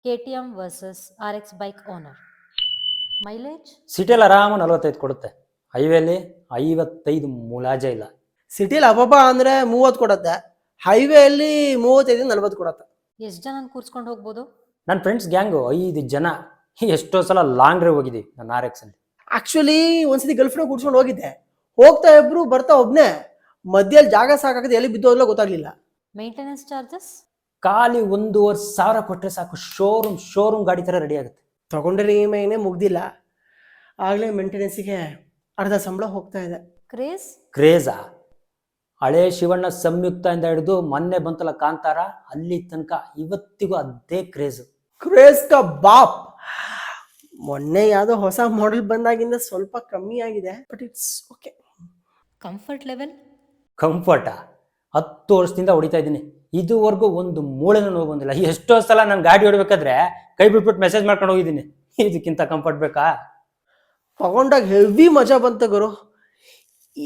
KTM versus RX bike owner. Mileage ಸಿಟಿಯಲ್ಲಿ ಆರಾಮ 45 ಕೊಡುತ್ತೆ. ಹೈವೇಲಿ 55 ಮುಲಾಜೆ ಇಲ್ಲ. ಸಿಟಿಲಿ ಅಬ್ಬಬ್ಬ ಅಂದ್ರೆ 30 ಕೊಡುತ್ತೆ, ಹೈವೇಲಿ 35-40 ಕೊಡುತ್ತೆ. ಎಷ್ಟು ಜನ ಕೂರ್ಸ್ಕೊಂಡು ಹೋಗ್ಬೋದು? ನನ್ನ ಫ್ರೆಂಡ್ಸ್ ಗ್ಯಾಂಗು 5 ಜನ. ಎಷ್ಟೋ ಸಲ ಲಾಂಗ್ ಡ್ರೈವ್ ಹೋಗಿದ್ದೀವಿ ನನ್ನ RX ಅಲ್ಲಿ. ಆಕ್ಚುಲಿ ಒಂದ್ಸತಿ ಗರ್ಲ್ಫ್ರೆಂಡ್ ಕೂಡ್ಸ್ಕೊಂಡು ಹೋಗಿದ್ದೆ. ಹೋಗ್ತಾ ಇಬ್ರು ಬರ್ತಾ ಒಬ್ನೇ, ಮಧ್ಯದಲ್ಲಿ ಜಾಗ ಸಾಕಾಗದೆ ಎಲ್ಲಿ ಬಿದ್ದೋದ್ಲೋ ಗೊತ್ತಾಗ್ಲಿಲ್ಲ. Maintenance charges? ಖಾಲಿ 1,500 ಕೊಟ್ಟರೆ ಸಾಕು, ಶೋರೂಮ್ ಗಾಡಿ ಥರ ರೆಡಿ ಆಗುತ್ತೆ. ತಗೊಂಡ್ರೆ EMI ಮುಗ್ದಿಲ್ಲ, ಆಗಲೇ ಮೇಂಟೆನೆನ್ಸಿಗೆ ಅರ್ಧ ಸಂಬಳ ಹೋಗ್ತಾ ಇದೆ. ಕ್ರೇಜಾ? ಹಳೆ ಶಿವಣ್ಣ ಸಂಯುಕ್ತದಿಂದ ಹಿಡಿದು ಮೊನ್ನೆ ಬಂತಲ್ಲ ಕಾಂತಾರ, ಅಲ್ಲಿ ತನಕ ಇವತ್ತಿಗೂ ಅದೇ ಕ್ರೇಜ್ ಕ ಬಾಪ್. ಮೊನ್ನೆ ಯಾವುದೋ ಹೊಸ ಮಾಡೆಲ್ ಬಂದಾಗಿಂದ ಸ್ವಲ್ಪ ಕಮ್ಮಿ ಆಗಿದೆ, but it's okay. Comfort level? ಕಂಫರ್ಟಾ? 10 ವರ್ಷದಿಂದ ಹೊಡಿತಾ ಇದ್ದೀನಿ, ಇದುವರೆಗೂ ಒಂದು ಮೂಳೆನೂ ನೋವು ಬಂದಿಲ್ಲ. ಎಷ್ಟೋ ಸಲ ನಾನು ಗಾಡಿ ಹೊಡ್ಬೇಕಾದ್ರೆ ಕೈ ಬಿಟ್ಬಿಟ್ಟು ಮೆಸೇಜ್ ಮಾಡ್ಕೊಂಡು ಹೋಗಿದ್ದೀನಿ. ಇದಕ್ಕಿಂತ ಕಂಫರ್ಟ್ ಬೇಕಾ? ತಗೊಂಡಾಗ ಹೆವಿ ಮಜಾ ಬಂತ ಗುರು.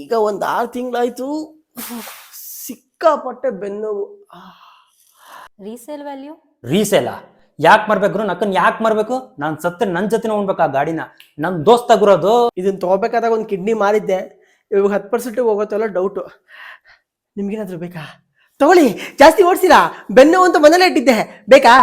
ಈಗ ಒಂದು 6 ತಿಂಗಳಾಯ್ತು, ಸಿಕ್ಕಾಪಟ್ಟೆ ಬೆನ್ನೋವು. Resale value? ರೀಸೇಲಾ? ಯಾಕೆ ಮರ್ಬೇಕು? ನಕ್ಕನ್ ಯಾಕೆ ಮರ್ಬೇಕು? ನಾನು ಸತ್ತೆ ನನ್ನ ಜೊತೆ ಉಣ್ಬೇಕು ಆ ಗಾಡಿನ. ನನ್ನ ದೋಸ್ತ ಗುರೋದು. ಇದನ್ನ ತಗೋಬೇಕಾದಾಗ ಒಂದು ಕಿಡ್ನಿ ಮಾರಿದ್ದೆ, ಇವಾಗ 10% ಹೋಗುತ್ತಲ್ಲ ಡೌಟು. ನಿಮ್ಗೇನಾದ್ರೂ ಬೇಕಾ? ತಗೊಳ್ಳಿ, ಜಾಸ್ತಿ ಓಡಿಸಿಲ್ಲ, ಬೆನ್ನು ಅಂತ ಮನೇಲೆ ಇಟ್ಟಿದ್ದೆ, ಬೇಕಾ?